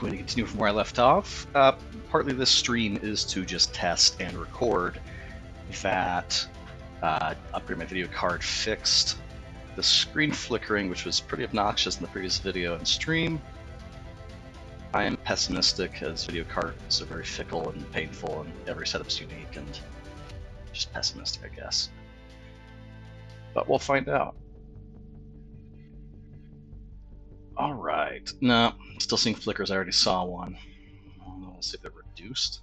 going to continue from where I left off. Partly this stream is to just test and record that upgrade my video card fixed the screen flickering, which was pretty obnoxious in the previous video and stream. I am pessimistic, as video cards are very fickle and painful, and every setup's unique, and just pessimistic, I guess. But we'll find out. Alright, no, still seeing flickers. I already saw one. Let's see if they're reduced.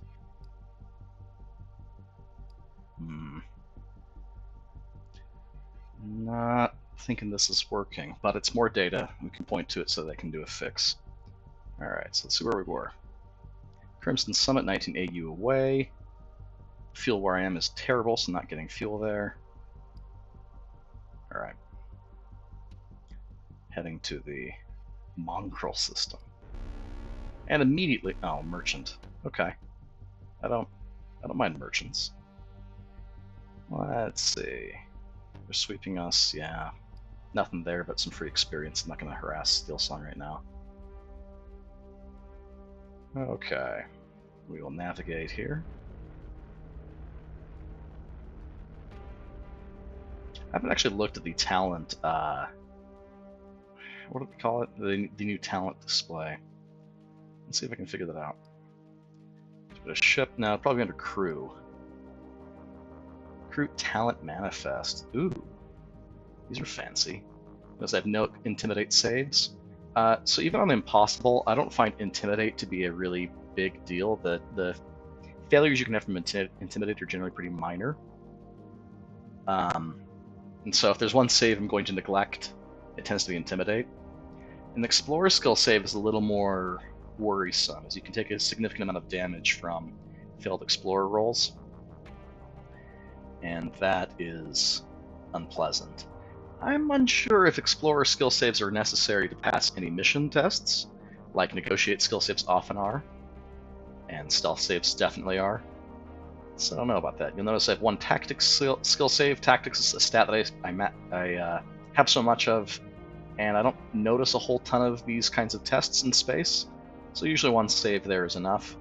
Not thinking this is working, but it's more data. We can point to it so they can do a fix. Alright, so let's see where we were. Crimson Summit, 19 AU away. Fuel where I am is terrible, so not getting fuel there. Alright. Heading to the mongrel system. And immediately, oh, merchant. Okay. I don't mind merchants. Let's see. They're sweeping us, yeah. Nothing there but some free experience. I'm not gonna harass Steel Song right now. Okay. We will navigate here. I haven't actually looked at the talent, what do we call it? The new talent display. Let's see if I can figure that out. A ship now, probably under crew. Crew talent manifest. Ooh, these are fancy. Because I have no intimidate saves. So even on impossible, I don't find intimidate to be a really big deal. The failures you can have from intimidate are generally pretty minor. And so if there's one save I'm going to neglect, it tends to be intimidate. An explorer skill save is a little more worrisome, as you can take a significant amount of damage from failed explorer rolls, and that is unpleasant. I'm unsure if explorer skill saves are necessary to pass any mission tests, like negotiate skill saves often are, and stealth saves definitely are. So I don't know about that. You'll notice I have one tactics skill save. Tactics is a stat that I have so much of, and I don't notice a whole ton of these kinds of tests in space. So usually one save there is enough.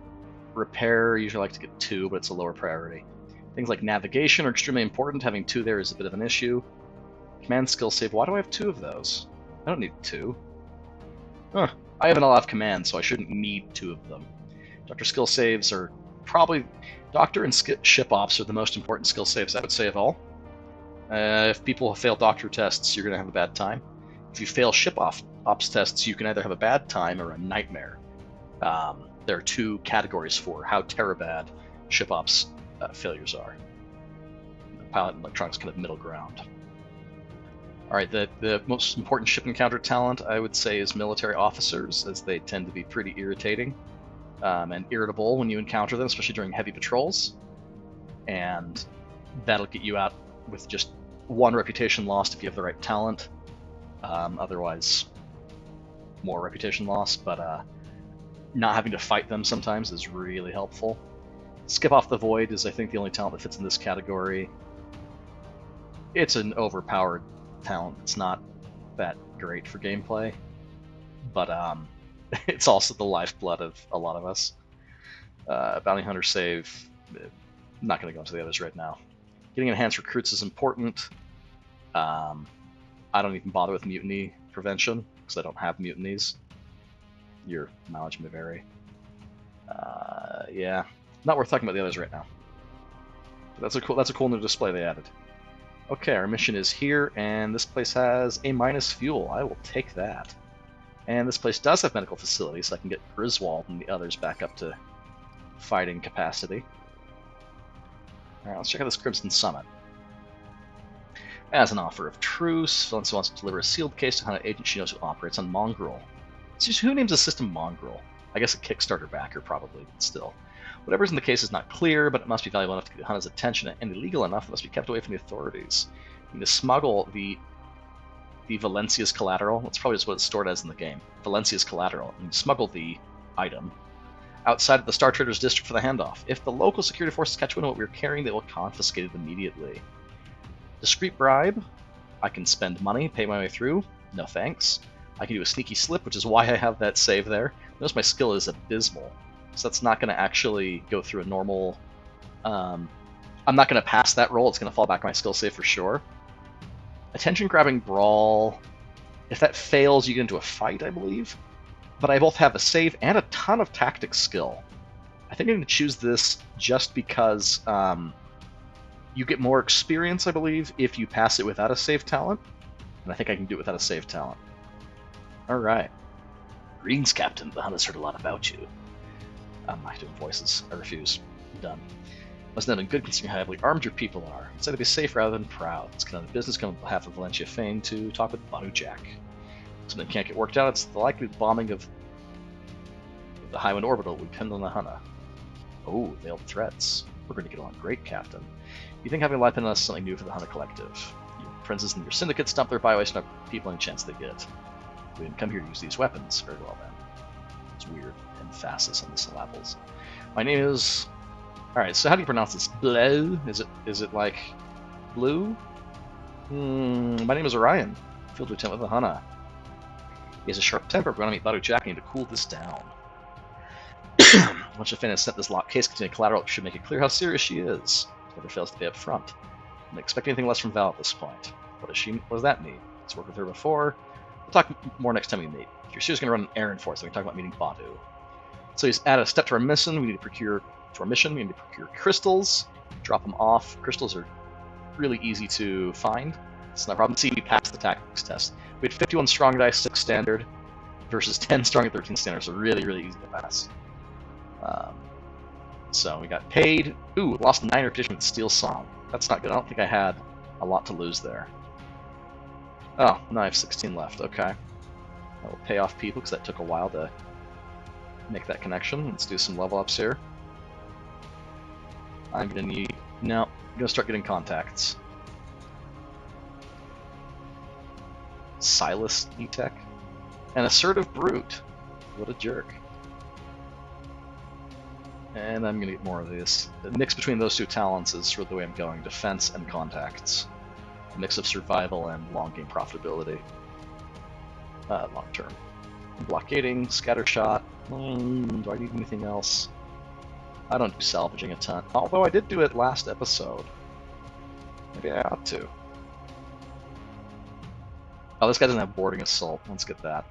Repair, usually like to get 2, but it's a lower priority. Things like navigation are extremely important. Having 2 there is a bit of an issue. Command skill save, why do I have 2 of those? I don't need 2. Huh. I have a lot of commands, so I shouldn't need 2 of them. Doctor skill saves are probably... Doctor and ship ops are the most important skill saves, I would say, of all. If people fail doctor tests, you're going to have a bad time. If you fail ship ops tests, you can either have a bad time or a nightmare. There are 2 categories for how terabad ship ops failures are. Pilot and electronics kind of middle ground. Alright, the most important ship encounter talent, I would say, is military officers, as they tend to be pretty irritating and irritable when you encounter them, especially during heavy patrols. And that'll get you out with just 1 reputation lost if you have the right talent. Otherwise, more reputation loss, but not having to fight them sometimes is really helpful. Skip Off the Void is, I think, the only talent that fits in this category. It's an overpowered talent. It's not that great for gameplay, but it's also the lifeblood of a lot of us. Bounty Hunter save, not going to go into the others right now. Getting enhanced recruits is important. I don't even bother with mutiny prevention, because I don't have mutinies. Your mileage may vary. Yeah, not worth talking about the others right now. But that's a cool new display they added. Okay, our mission is here, and this place has A- fuel. I will take that. And this place does have medical facilities, so I can get Griswold and the others back up to fighting capacity. Alright, let's check out this Crimson Summit. As an offer of truce, Valencia wants to deliver a sealed case to an agent she knows who operates on Mongrel. So who names a system Mongrel? I guess a Kickstarter backer, probably, but still. Whatever's in the case is not clear, but it must be valuable enough to get Hana's attention, and illegal enough it must be kept away from the authorities. You need to smuggle the Valencia's collateral. That's probably just what it's stored as in the game. Valencia's collateral. And smuggle the item outside of the Star Traders district for the handoff. If the local security forces catch wind of what we're carrying, they will confiscate it immediately. Discreet bribe. I can spend money, pay my way through. No thanks. I can do a sneaky slip, which is why I have that save there. Notice my skill is abysmal, so that's not going to actually go through a normal... I'm not going to pass that roll, it's going to fall back on my skill save for sure. Attention-grabbing brawl, if that fails, you get into a fight, I believe. But I both have a save and a ton of tactics skill. I think I'm going to choose this just because you get more experience, I believe, if you pass it without a save talent. And I think I can do it without a save talent. Alright. Greetings, Captain. The Hunt has heard a lot about you. I'm not doing voices. I refuse. I'm done. Must not have been good considering how heavily armed your people are. Instead of be safe rather than proud. It's kind of the business coming on behalf of Valencia Fane to talk with Banu Jack. Something can't get worked out, it's the likely bombing of the Highwind Orbital we pinned on the Hunna. Oh, veiled threats. We're going to get along great, Captain. You think having a light pin on us is something new for the Hunna Collective? Your princes and your syndicate stump their byways and our people any chance they get. We didn't come here to use these weapons. Very well then. It's weird emphasis on the syllables. My name is... Alright, so how do you pronounce this? Bleu? Is it like blue? My name is Orion, field lieutenant with the Hunna. He has a sharp temper. If we're going to meet Banu Jack, I need to cool this down. Once Fane has sent this locked case containing collateral, it should make it clear how serious she is. She never fails to be up front. I don't expect anything less from Val at this point. What does that mean? Let's work with her before. We'll talk more next time we meet. If you're seriously going to run an errand for us, we can talk about meeting Badu. So he's added a step to our mission. We need to procure crystals. Drop them off. Crystals are really easy to find. It's not a problem. See, we passed the tactics test. We had 51 strong dice, 6 standard, versus 10 strong and 13 standard, so really, really easy to pass. So we got paid. Ooh, lost 9 reputation with Steel Song. That's not good. I don't think I had a lot to lose there. Oh, now I have 16 left. Okay. I will pay off people because that took a while to make that connection. Let's do some level ups here. I'm gonna need... No, I'm gonna start getting contacts. Silas E-Tech. An assertive brute. What a jerk. And I'm gonna get more of this. The mix between those two talents is sort of the way I'm going. Defense and contacts. A mix of survival and long game profitability. Long term. Blockading, scattershot. Do I need anything else? I don't do salvaging a ton. Although I did do it last episode. Maybe I ought to. Oh, this guy doesn't have boarding assault. Let's get that.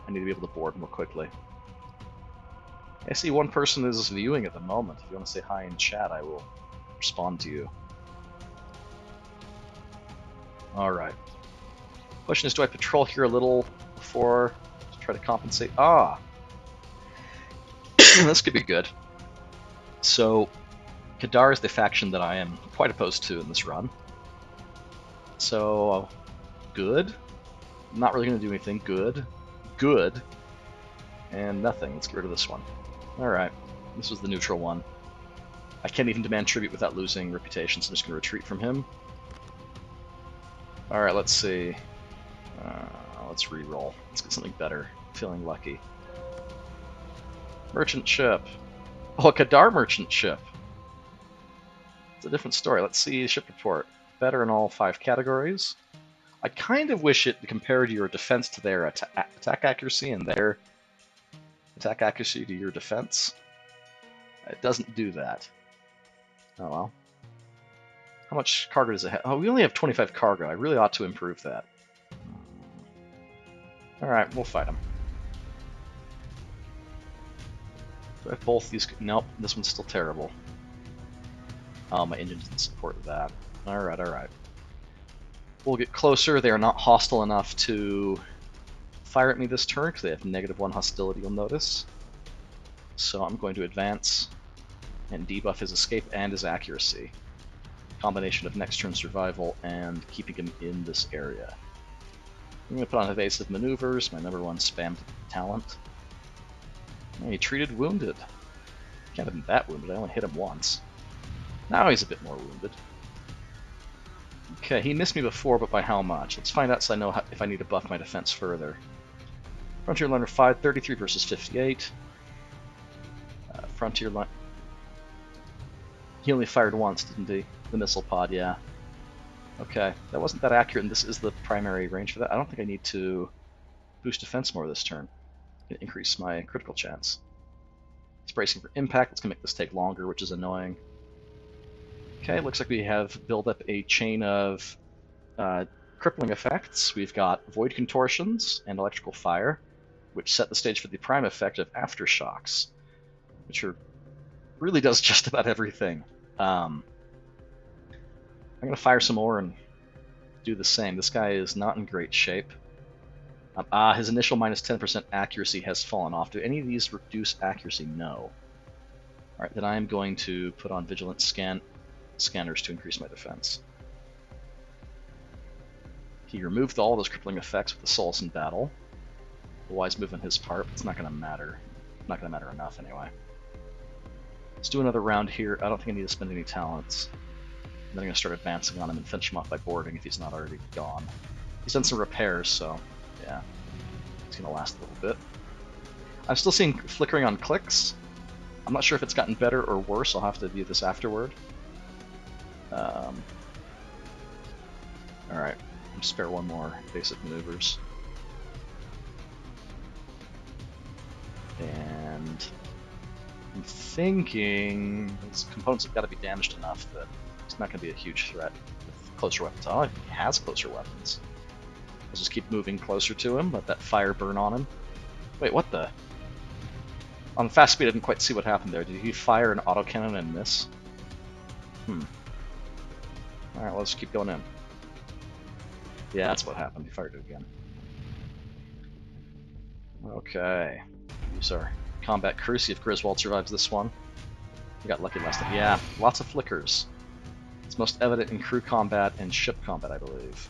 I need to be able to board more quickly. I see one person is viewing at the moment. If you want to say hi in chat, I will respond to you. Alright. Question is, do I patrol here a little before to try to compensate? Ah! This could be good. So, Kadar is the faction that I am quite opposed to in this run. So, good. Not really going to do anything. Good. Good. And nothing. Let's get rid of this one. Alright. This was the neutral one. I can't even demand tribute without losing reputation, so I'm just going to retreat from him. Alright, let's see. Let's re-roll. Let's get something better. Feeling lucky. Merchant ship. Oh, a Kadar merchant ship. It's a different story. Let's see ship report. Better in all 5 categories. I kind of wish it compared your defense to their attack accuracy and their attack accuracy to your defense. It doesn't do that. Oh well. How much cargo does it have? Oh, we only have 25 cargo. I really ought to improve that. Alright, we'll fight him. Do I have both these? Nope, this one's still terrible. Oh, my engine doesn't support that. Alright, alright. We'll get closer. They are not hostile enough to fire at me this turn because they have -1 hostility, you'll notice. So I'm going to advance and debuff his escape and his accuracy. Combination of next turn survival and keeping him in this area. I'm going to put on evasive maneuvers, my #1 spammed talent. Oh, he treated wounded. Can't have been that wounded, I only hit him once. Now he's a bit more wounded. Okay, he missed me before, but by how much? Let's find out so I know if I need to buff my defense further. Frontier Liner 533 versus 58. Frontier Line... He only fired once, didn't he? The missile pod, yeah. Okay, that wasn't that accurate, and this is the primary range for that. I don't think I need to boost defense more this turn. Gonna increase my critical chance. It's bracing for impact. It's gonna make this take longer, which is annoying. Okay, looks like we have built up a chain of crippling effects. We've got void contortions and electrical fire, which set the stage for the prime effect of aftershocks, which really does just about everything. I'm gonna fire some more and do the same. This guy is not in great shape. His initial minus 10% accuracy has fallen off. Do any of these reduce accuracy? No. Alright, then I am going to put on vigilant scanners to increase my defense. He removed all those crippling effects with the Solace in battle. A wise move on his part, but it's not going to matter. Not going to matter enough anyway. Let's do another round here. I don't think I need to spend any talents. And then I'm going to start advancing on him and finish him off by boarding if he's not already gone. He's done some repairs, so yeah. It's going to last a little bit. I'm still seeing flickering on clicks. I'm not sure if it's gotten better or worse. I'll have to view this afterward. Alright, I'll spare one more basic maneuvers. And I'm thinking his components have got to be damaged enough that it's not going to be a huge threat with closer weapons. I don't think he has closer weapons. I'll just keep moving closer to him, let that fire burn on him. Wait, what the? On fast speed, I didn't quite see what happened there. Did he fire an autocannon and miss? Alright, let's keep going in. Yeah, that's what happened. He fired it again. Okay. Use our combat crew, see if Griswold survives this one. We got lucky last time. Yeah, lots of flickers. It's most evident in crew combat and ship combat, I believe.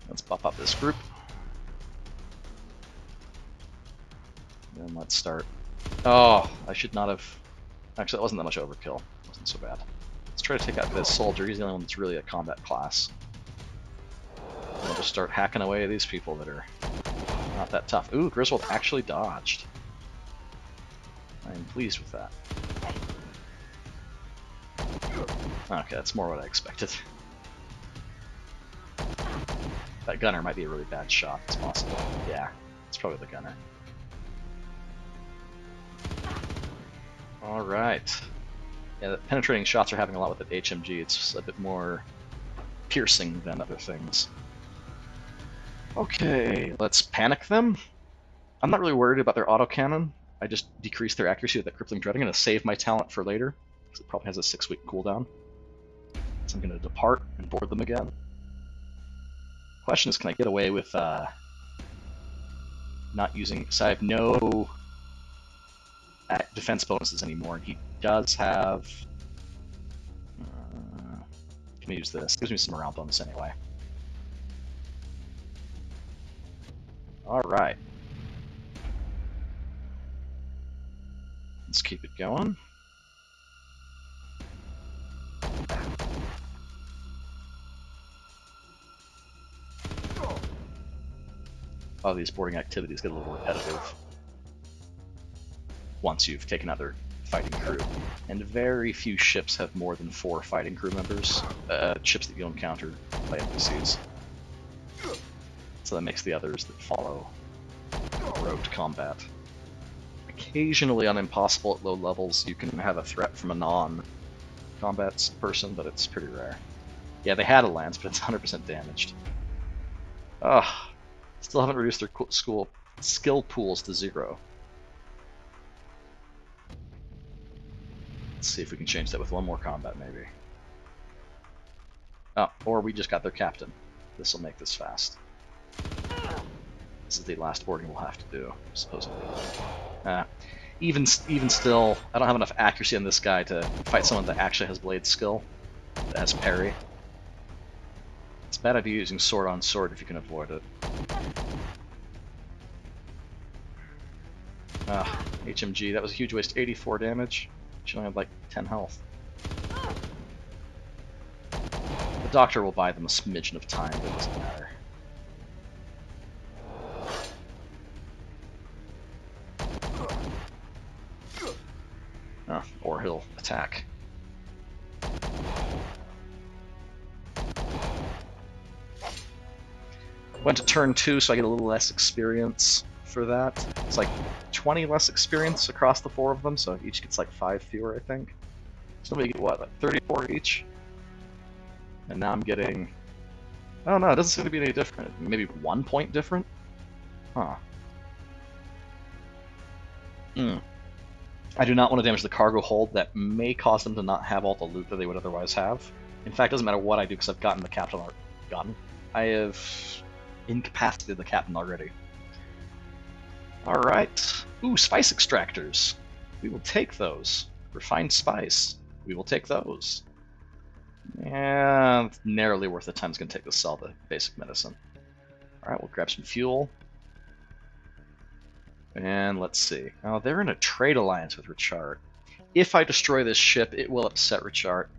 Let's buff up this group. And let's start. Oh, I should not have... Actually, that wasn't that much overkill. It wasn't so bad. Let's try to take out this soldier. He's the only one that's really a combat class. And we'll just start hacking away at these people that are not that tough. Ooh, Griswold actually dodged. I am pleased with that. Okay, that's more what I expected. That gunner might be a really bad shot. It's possible. Yeah, it's probably the gunner. Alright. Yeah, the penetrating shots are having a lot with the HMG. It's a bit more piercing than other things. Okay, let's panic them. I'm not really worried about their autocannon. I just decreased their accuracy with that crippling dread. I'm going to save my talent for later, because it probably has a 6-week cooldown. So I'm going to depart and board them again. Question is, can I get away with not using... So I have no defense bonuses anymore, and he does have... can we use this? Gives me some morale bonus anyway. Alright. Let's keep it going. Oh, these boarding activities get a little repetitive once you've taken out their fighting crew. And very few ships have more than 4 fighting crew members, ships that you encounter by NPCs. So that makes the others that follow road to combat. Occasionally on Impossible at low levels you can have a threat from a non-combat person, but it's pretty rare. Yeah, they had a lance, but it's 100% damaged. Ugh. Still haven't reduced their skill pools to 0. Let's see if we can change that with one more combat, maybe. Oh, or we just got their captain. This will make this fast. This is the last boarding we'll have to do, supposedly. Even still, I don't have enough accuracy on this guy to fight someone that actually has blade skill, that has parry. It's a bad idea using sword on sword if you can avoid it. HMG, that was a huge waste. 84 damage. She only had like 10 health. The doctor will buy them a smidgen of time, but it doesn't matter. Or he'll attack. Went to turn 2, so I get a little less experience for that. It's like 20 less experience across the 4 of them, so each gets like 5 fewer, I think. So we get what, like 34 each? And now I'm getting... Oh no, it doesn't seem to be any different. Maybe 1 point different? Huh. I do not want to damage the cargo hold. That may cause them to not have all the loot that they would otherwise have. In fact, it doesn't matter what I do because I've gotten the captain I have incapacitated the captain already. Alright. Ooh, spice extractors. We will take those. Refined spice. We will take those. Yeah, it's narrowly worth the time it's going to take to sell the basic medicine. Alright, we'll grab some fuel. And let's see. Oh, they're in a trade alliance with Richard. If I destroy this ship, it will upset Richard.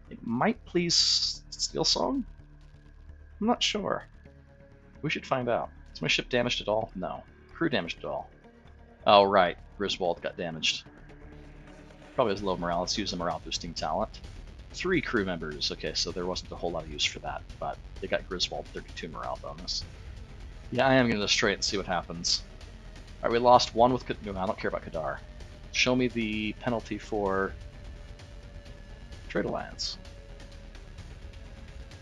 It might please Steelsong? I'm not sure. We should find out. Is my ship damaged at all? No. Crew damaged at all. Oh, right. Griswold got damaged. Probably has low morale. Let's use the morale boosting talent. 3 crew members. Okay, so there wasn't a whole lot of use for that, but they got Griswold 32 morale bonus. Yeah, I am going to destroy it and see what happens. Alright, we lost 1 with... No, I don't care about Kadar. Show me the penalty for Trade Alliance.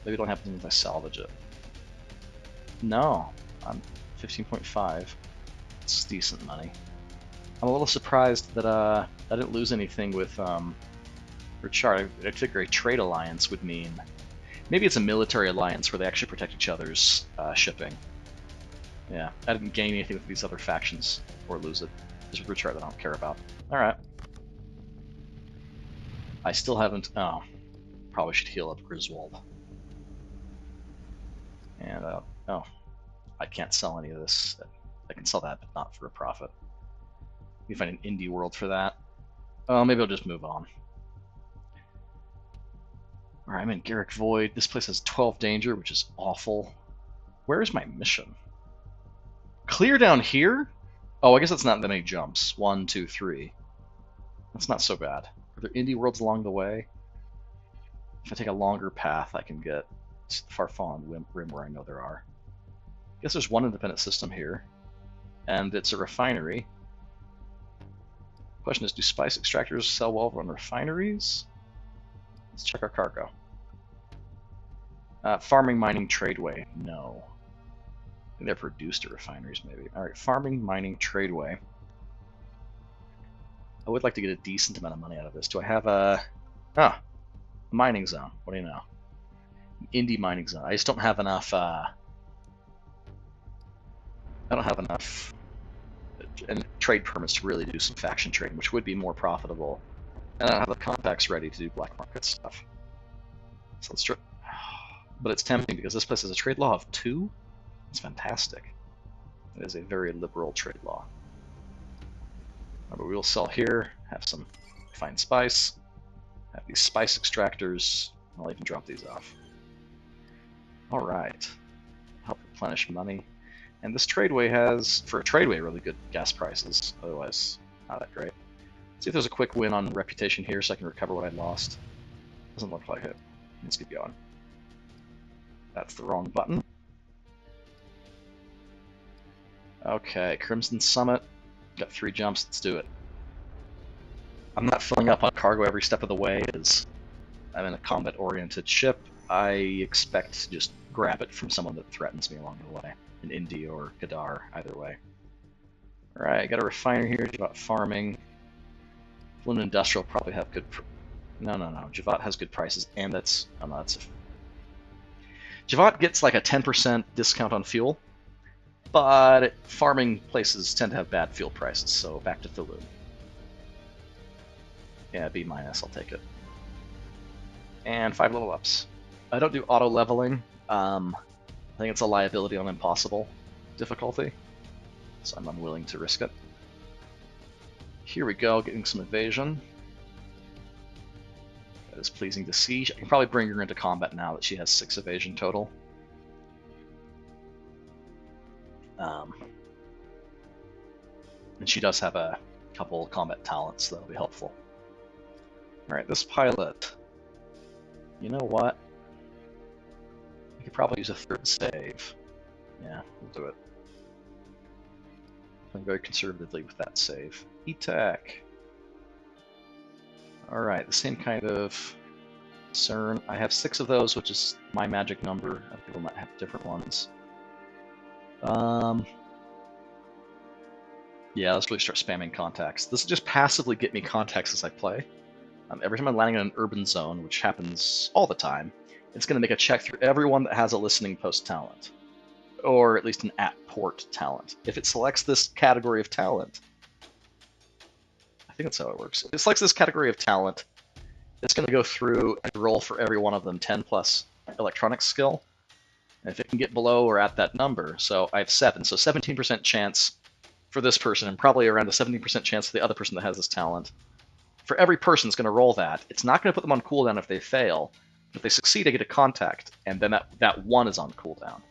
Maybe it don't happen if I salvage it. No, I'm 15.5. It's decent money. I'm a little surprised that I didn't lose anything with Richard. I figure a trade alliance would mean... Maybe it's a military alliance where they actually protect each other's shipping. Yeah, I didn't gain anything with these other factions, or lose it. Just Richard I don't care about. Alright. I still haven't... Oh. Probably should heal up Griswold. And, oh. I can't sell any of this. I can sell that, but not for a profit. We find an indie world for that. Oh, maybe I'll just move on. Alright, I'm in Garrick Void. This place has 12 danger, which is awful. Where is my mission? Clear down here? Oh, I guess that's not that many jumps. 1, 2, 3. That's not so bad. Are there indie worlds along the way? If I take a longer path, I can get to the far-fallen rim where I know there are. I guess there's one independent system here, and it's a refinery. Question is, do spice extractors sell well on refineries? Let's check our cargo. Farming, mining, tradeway. No. I think they're produced at refineries, maybe. Alright, farming, mining, tradeway. I would like to get a decent amount of money out of this. Do I have a... Ah, a mining zone. What do you know? An indie mining zone. I just don't have enough... I don't have enough trade permits to really do some faction trading, which would be more profitable. And I don't have the contacts ready to do black market stuff. So let's try. But it's tempting because this place has a trade law of 2. It's fantastic. It is a very liberal trade law. But we will sell here, have some fine spice, have these spice extractors. I'll even drop these off. Alright. Help replenish money. And this tradeway has, for a tradeway, really good gas prices. Otherwise, not that great. See if there's a quick win on reputation here so I can recover what I lost. Doesn't look like it. Let's keep going. That's the wrong button. Okay, Crimson Summit. Got 3 jumps, let's do it. I'm not filling up on cargo every step of the way as I'm in a combat-oriented ship. I expect to just grab it from someone that threatens me along the way. An Indie or Kadar, either way. Alright, got a refinery here, Javat farming. Flint Industrial probably have good... No. Javat has good prices, and that's... Oh no, that's a... Javat gets like a 10% discount on fuel, but farming places tend to have bad fuel prices, so back to Thulu. Yeah, B-, I'll take it. And 5 level ups. I don't do auto leveling. I think it's a liability on impossible difficulty, so I'm unwilling to risk it. Here we go, getting some evasion. That is pleasing to see. I can probably bring her into combat now that she has 6 evasion total. And she does have a couple combat talents that'll be helpful. Alright, this pilot. You know what? I could probably use a 3rd save. Yeah, we'll do it. Playing very conservatively with that save. E-Tech. Alright, the same kind of CERN. I have 6 of those, which is my magic number. Other people might have different ones. Yeah, let's really start spamming contacts. This will just passively get me contacts as I play. Every time I'm landing in an urban zone, which happens all the time, it's going to make a check through everyone that has a listening post talent. Or at least an at-port talent. If it selects this category of talent, I think that's how it works. If it selects this category of talent, it's going to go through and roll for every one of them 10 plus electronics skill. And if it can get below or at that number, so I have 7, so 17% chance for this person, and probably around a 70% chance for the other person that has this talent. For every person that's going to roll that, it's not going to put them on cooldown if they fail. If they succeed, I get a contact, and then that 1 is on cooldown.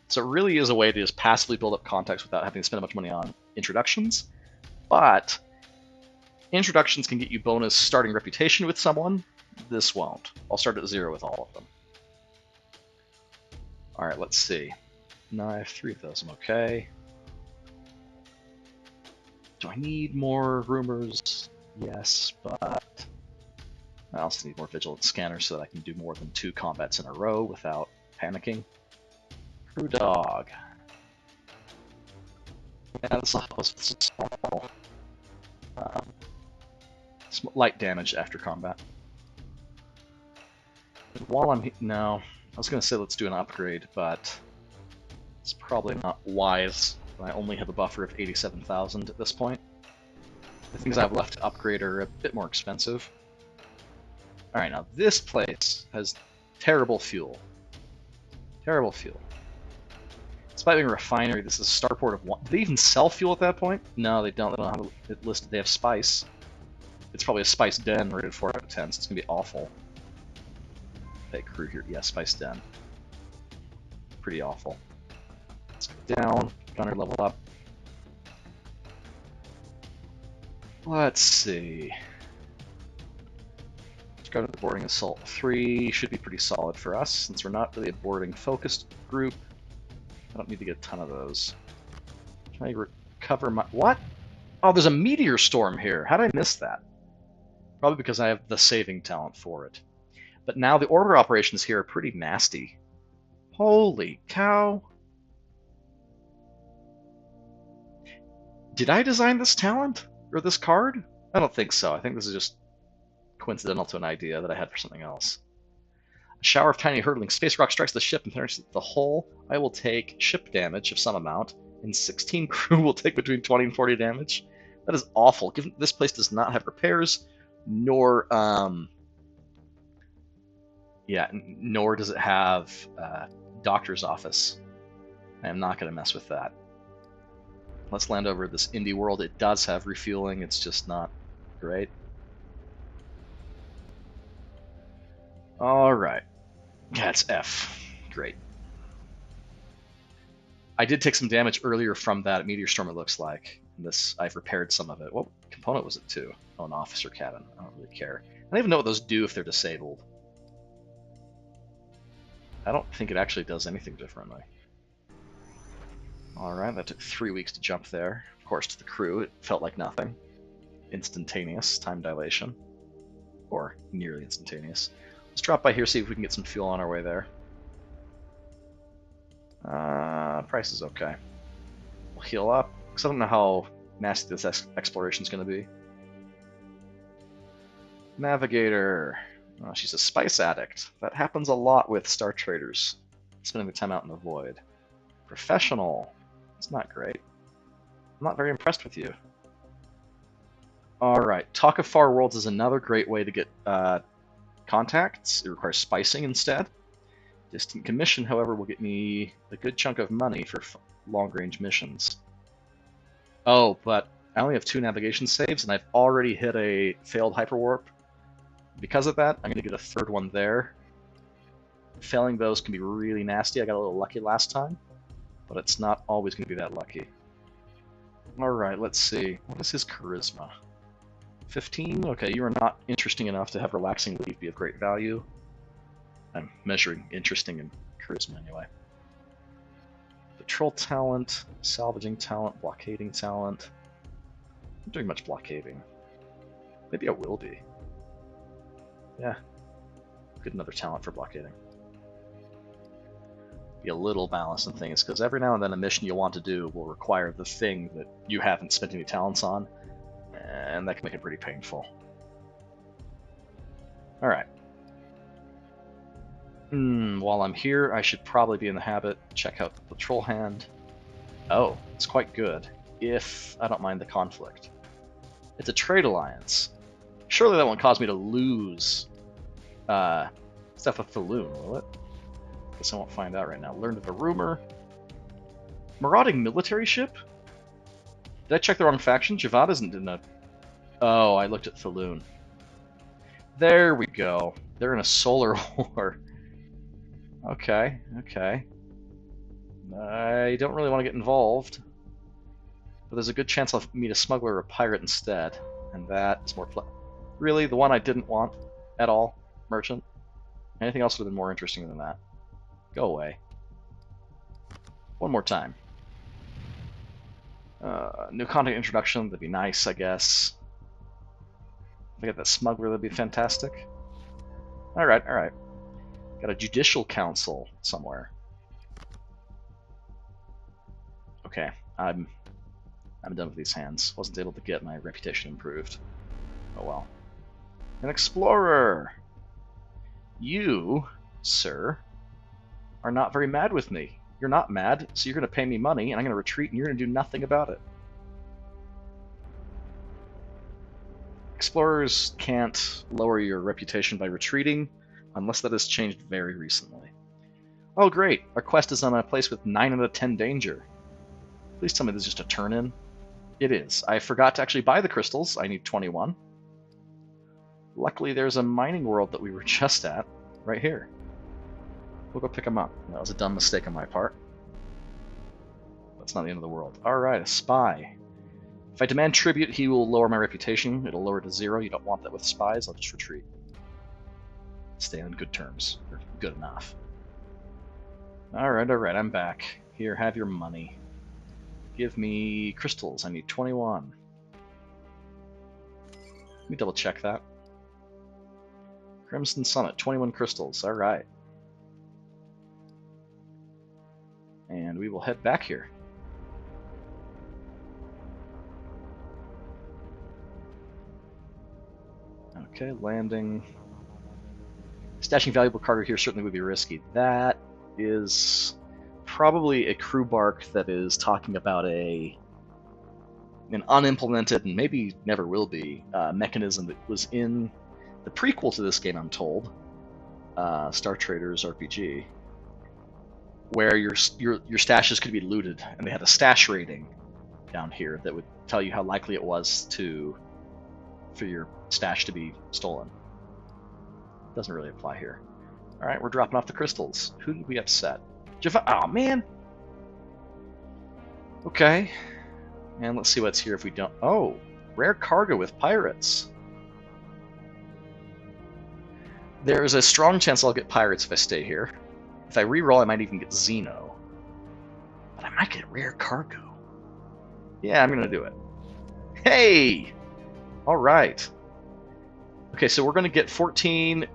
So it really is a way to just passively build up contacts without having to spend much money on introductions. But introductions can get you bonus starting reputation with someone. This won't. I'll start at 0 with all of them. Alright, let's see. No, I have 3 of those. I'm okay. Do I need more rumors? Yes, but I also need more vigilant scanners so that I can do more than 2 combats in a row without panicking. Crew dog. Yeah, this will help us with some small, light damage after combat. And while I'm no, I was going to say let's do an upgrade, but it's probably not wise. I only have a buffer of 87,000 at this point. The things I have left to upgrade are a bit more expensive. Alright, now this place has terrible fuel. Terrible fuel. Despite being a refinery, this is a starport of 1. Do they even sell fuel at that point? No, they don't. They don't have it listed. They have spice. It's probably a spice den rated 4 out of 10, so it's going to be awful. Hey, crew here. Yeah, spice den. Pretty awful. Let's go down. Gunner level up. Let's see. Let's go to the boarding assault 3. Should be pretty solid for us, since we're not really a boarding focused group. I don't need to get a ton of those. Can I recover my... What? Oh, there's a meteor storm here. How did I miss that? Probably because I have the saving talent for it. But now the orbiter operations here are pretty nasty. Holy cow. Did I design this talent? Or this card? I don't think so. I think this is just coincidental to an idea that I had for something else. A shower of tiny hurtling space rock strikes the ship and penetrates the hull. I will take ship damage of some amount, and 16 crew will take between 20 and 40 damage. That is awful, given this place does not have repairs, nor nor does it have doctor's office. I am not going to mess with that. Let's land over this indie world. It does have refueling, it's just not great. Alright. Yeah, it's F. Great. I did take some damage earlier from that meteor storm, it looks like. This, I've repaired some of it. What component was it to? Oh, an officer cabin. I don't really care. I don't even know what those do if they're disabled. I don't think it actually does anything differently. Alright, that took 3 weeks to jump there. Of course, to the crew, it felt like nothing. Instantaneous time dilation. Or nearly instantaneous. Let's drop by here, see if we can get some fuel on our way there. Price is okay. We'll heal up, because I don't know how nasty this exploration is going to be. Navigator. Oh, she's a spice addict. That happens a lot with Star Traders. Spending the time out in the void. Professional. It's not great. I'm not very impressed with you. Alright, Talk of Far Worlds is another great way to get contacts. It requires spicing instead. Distant Commission, however, will get me a good chunk of money for long-range missions. Oh, but I only have 2 navigation saves, and I've already hit a failed hyperwarp. Because of that, I'm going to get a 3rd one there. Failing those can be really nasty. I got a little lucky last time, but it's not always going to be that lucky. Alright, let's see. What is his charisma? 15? Okay, you are not interesting enough to have relaxing leave be of great value. I'm measuring interesting and charisma anyway. But patrol talent, salvaging talent, blockading talent. I'm not doing much blockading. Maybe I will be. Yeah. Get another talent for blockading. Be a little balanced in things, because every now and then a mission you want to do will require the thing that you haven't spent any talents on, and that can make it pretty painful. Alright. While I'm here, I should probably be in the habit. Check out the patrol hand. Oh, it's quite good, if I don't mind the conflict. It's a trade alliance. Surely that won't cause me to lose stuff with Falloon, will it? Guess I won't find out right now. Learned of a rumor. Marauding military ship? Did I check the wrong faction? Javad isn't in a... Oh, I looked at Falloon. There we go. They're in a solar war. Okay, okay. I don't really want to get involved, but there's a good chance I'll meet a smuggler or a pirate instead, and that is more really the one I didn't want at all. Merchant. Anything else would have been more interesting than that. Go away. One more time. New content introduction, that'd be nice, I guess. If I get that smuggler, that'd be fantastic. Alright, alright. Got a judicial council somewhere. Okay, I'm done with these hands. Wasn't able to get my reputation improved. Oh well. An explorer! You, sir, are not very mad with me. You're not mad, so you're going to pay me money, and I'm going to retreat, and you're going to do nothing about it. Explorers can't lower your reputation by retreating, unless that has changed very recently. Oh great, our quest is on a place with 9 out of 10 danger. Please tell me this is just a turn-in. It is. I forgot to actually buy the crystals. I need 21. Luckily there's a mining world that we were just at, right here. We'll go pick them up. That was a dumb mistake on my part. That's not the end of the world. Alright, a spy. If I demand tribute, he will lower my reputation. It'll lower to 0. You don't want that with spies. I'll just retreat. Stay on good terms. Or good enough. Alright, alright, I'm back. Here, have your money. Give me crystals. I need 21. Let me double check that. Crimson Summit, 21 crystals. Alright. And we will head back here. Okay, landing. Stashing valuable cargo here certainly would be risky. That is probably a crew bark that is talking about an unimplemented, and maybe never will be, mechanism that was in the prequel to this game, I'm told, Star Traders RPG, where your stashes could be looted, and they had a stash rating down here that would tell you how likely it was for your stash to be stolen. Doesn't really apply here. Alright, we're dropping off the crystals. Who did we upset? Oh, man! Okay. And let's see what's here if we don't... Oh! Rare cargo with pirates. There's a strong chance I'll get pirates if I stay here. If I reroll, I might even get Xeno. But I might get rare cargo. Yeah, I'm gonna do it. Hey! Alright. Okay, so we're gonna get 14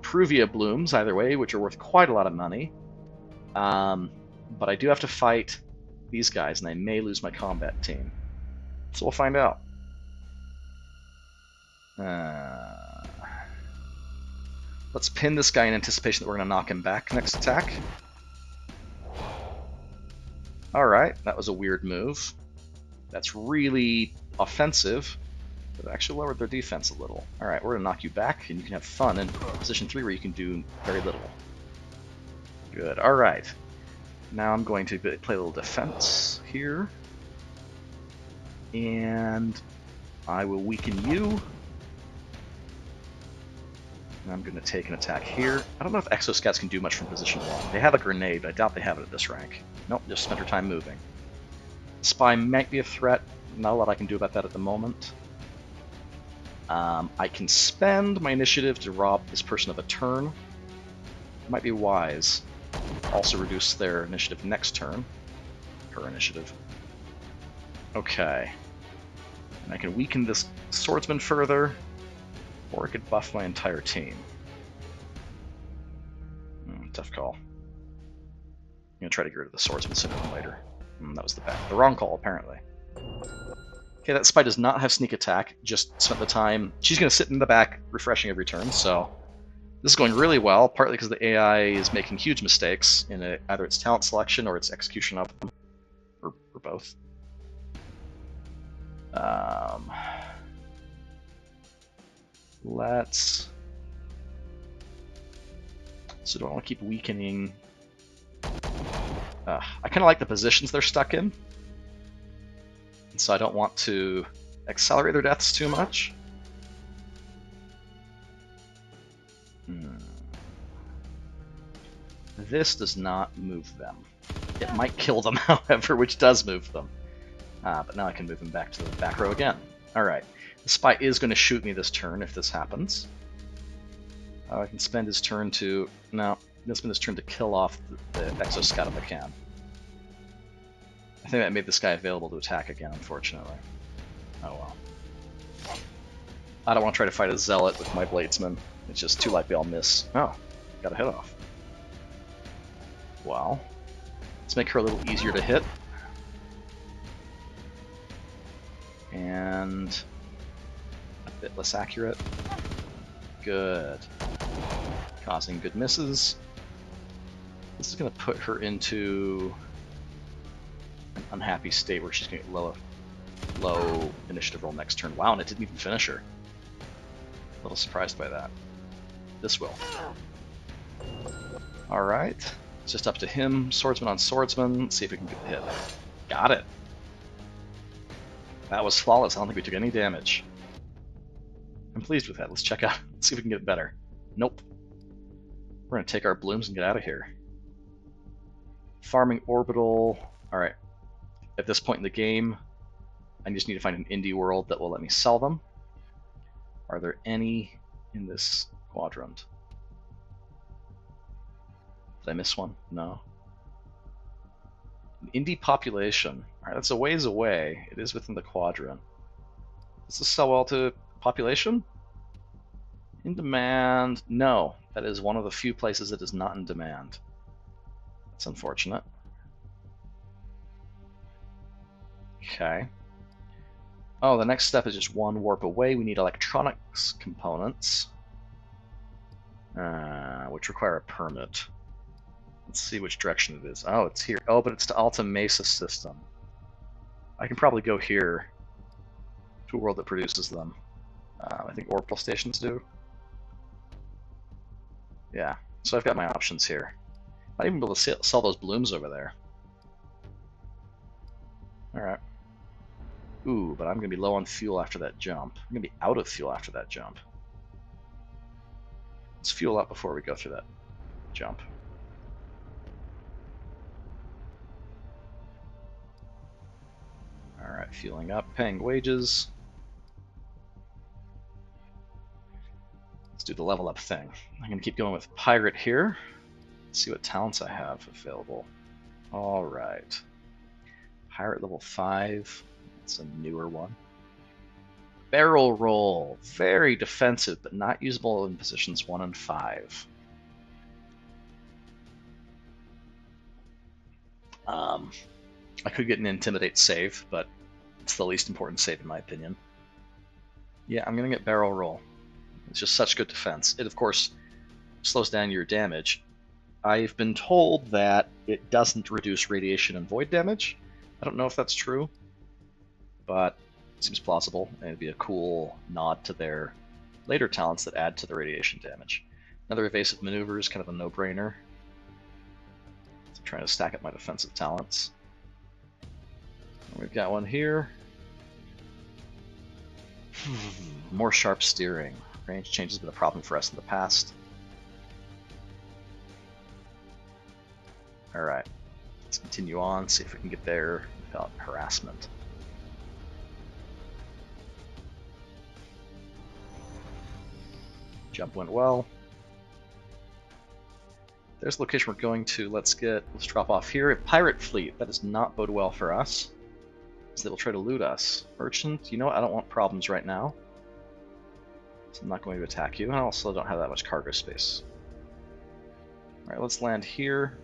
Pruvia blooms either way, which are worth quite a lot of money. But I do have to fight these guys, and I may lose my combat team. So we'll find out. Let's pin this guy in anticipation that we're going to knock him back next attack. Alright, that was a weird move. That's really offensive, but it actually lowered their defense a little. Alright, we're going to knock you back, and you can have fun in position 3 where you can do very little. Good, alright. Now I'm going to play a little defense here. And I will weaken you. And I'm going to take an attack here. I don't know if Exoscats can do much from position 1. They have a grenade, but I doubt they have it at this rank. Nope, just spent her time moving. Spy might be a threat. Not a lot I can do about that at the moment. I can spend my initiative to rob this person of a turn. Might be wise. Also reduce their initiative next turn. her initiative. Okay. And I can weaken this swordsman further, or I could buff my entire team. Tough call. I'm gonna try to get rid of the swordsman sooner than later. That was the wrong call, apparently. Okay, that spy does not have sneak attack, just spent the time... She's gonna sit in the back, refreshing every turn, so... This is going really well, partly because the AI is making huge mistakes in either its talent selection or its execution of them, or both. Let's... So do I want to keep weakening... I kind of like the positions they're stuck in, and so I don't want to accelerate their deaths too much. This does not move them. It might kill them, however, which does move them. But now I can move them back to the back row again. Alright. The spy is going to shoot me this turn if this happens. I can spend his turn to... No, I'm going to spend his turn to kill off the exoscat if I can. I think that made this guy available to attack again, unfortunately. Oh well. I don't want to try to fight a zealot with my bladesman. It's just too likely I'll miss. Oh, got a hit off. Well, let's make her a little easier to hit. And a bit less accurate. Good. Causing good misses. This is going to put her into an unhappy state where she's going to get low initiative roll next turn. Wow, and it didn't even finish her. A little surprised by that. This will. Alright. It's just up to him. Swordsman on swordsman. Let's see if we can get the hit. Got it. That was flawless. I don't think we took any damage. I'm pleased with that. Let's check out. Let's see if we can get better. Nope. We're going to take our blooms and get out of here. Farming orbital. Alright. At this point in the game, I just need to find an indie world that will let me sell them. Are there any in this quadrant? Did I miss one? No. An indie population. Alright, that's a ways away. It is within the quadrant. Does this sell well to population? In demand? No. That is one of the few places it is not in demand. That's unfortunate. Okay. Oh, the next step is just one warp away. We need electronics components, which require a permit. Let's see which direction it is. Oh, it's here. Oh, but it's to Alta Mesa system. I can probably go here to a world that produces them. I think orbital stations do. Yeah, so I've got my options here. Might even be able to sell those blooms over there. Alright. Ooh, but I'm going to be low on fuel after that jump. I'm going to be out of fuel after that jump. Let's fuel up before we go through that jump. Alright, fueling up, paying wages. Let's do the level up thing. I'm going to keep going with Pirate here. Let's see what talents I have available. Alright. Pirate level 5. It's a newer one. Barrel roll. Very defensive, but not usable in positions 1 and 5. I could get an Intimidate save, but it's the least important save in my opinion. Yeah, I'm going to get Barrel roll. It's just such good defense. It, of course, slows down your damage. I've been told that it doesn't reduce radiation and void damage. I don't know if that's true, but it seems plausible, and it'd be a cool nod to their later talents that add to the radiation damage. Another evasive maneuver is kind of a no-brainer. So I'm trying to stack up my defensive talents. And we've got one here. More sharp steering. Range change has been a problem for us in the past. Alright, let's continue on, see if we can get there without harassment. Jump went well. there's the location we're going to. Let's drop off here. A pirate fleet. That does not bode well for us, because they will try to loot us. Merchant, you know what? I don't want problems right now, so I'm not going to attack you. And I also don't have that much cargo space. Alright, let's land here.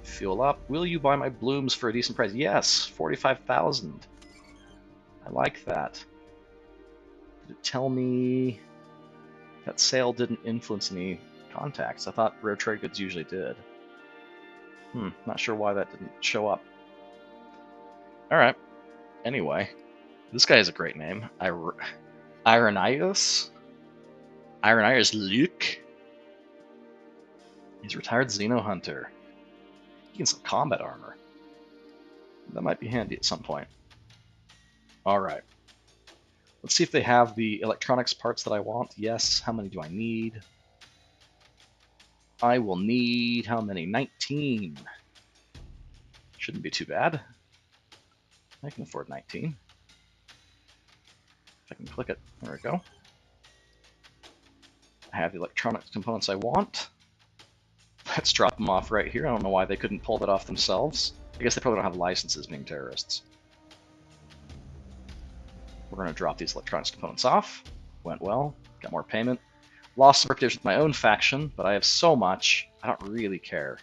Fuel up. Will you buy my blooms for a decent price? Yes, 45,000. I like that. Did it tell me that sale didn't influence any contacts? I thought rare trade goods usually did. Not sure why that didn't show up. Alright. Anyway, this guy has a great name. Irenaeus? Irenaeus Luke? He's a retired Xeno hunter. He can sell combat armor. That might be handy at some point. Alright. Let's see if they have the electronics parts that I want. Yes. How many do I need? I will need, how many? 19. Shouldn't be too bad. I can afford 19. If I can click it. There we go. I have the electronics components I want. Let's drop them off right here. I don't know why they couldn't pull that off themselves. I guess they probably don't have licenses being terrorists. We're going to drop these electronics components off. Went well. Got more payment. Lost some reputation with my own faction, but I have so much, I don't really care.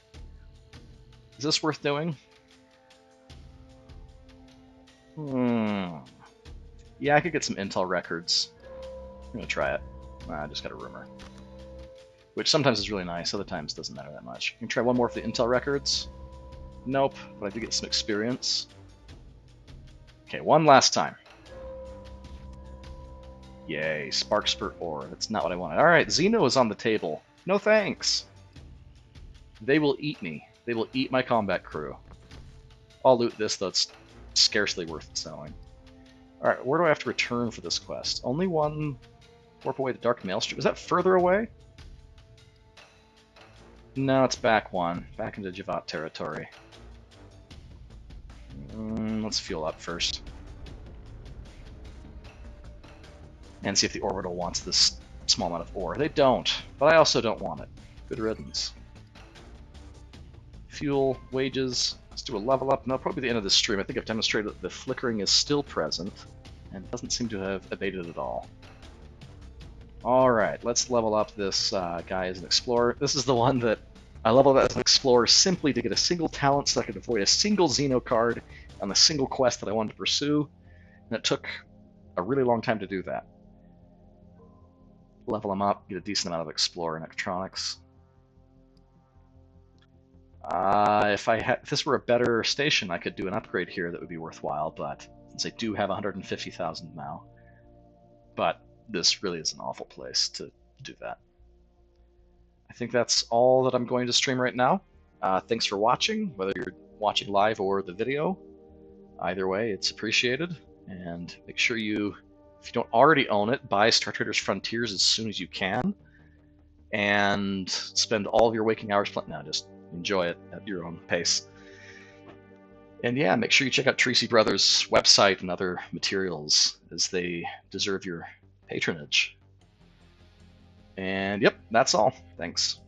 Is this worth doing? Yeah, I could get some intel records. I'm going to try it. I just got a rumor. Which sometimes is really nice, other times doesn't matter that much. Can try one more for the intel records. Nope, but I do get some experience. Okay, one last time. Yay, Spark Spurt ore. That's not what I wanted. Alright, Xeno is on the table. No thanks. They will eat me. They will eat my combat crew. I'll loot this, though it's scarcely worth selling. Alright, where do I have to return for this quest? Only one. Warp away the Dark Maelstrom. Is that further away? No, it's back one. Back into Javat territory. Let's fuel up first. And see if the orbital wants this small amount of ore. They don't, but I also don't want it. Good riddance. Fuel, wages, let's do a level up. No, probably the end of this stream. I think I've demonstrated that the flickering is still present, and doesn't seem to have abated at all. Alright, let's level up this guy as an explorer. This is the one that I leveled up as an explorer simply to get a single talent so I could avoid a single Xeno card on the single quest that I wanted to pursue, and it took a really long time to do that. Level him up, get a decent amount of explorer and electronics. If this were a better station, I could do an upgrade here that would be worthwhile, but since I do have 150,000 now, but this really is an awful place to do that. I think that's all that I'm going to stream right now. Thanks for watching, whether you're watching live or the video. Either way, it's appreciated, and make sure you, if you don't already own it, buy Star Traders Frontiers as soon as you can, and spend all of your waking hours playing. No, just enjoy it at your own pace. And yeah, make sure you check out Tracy Brothers' website and other materials, as they deserve your patronage. And yep, that's all. Thanks.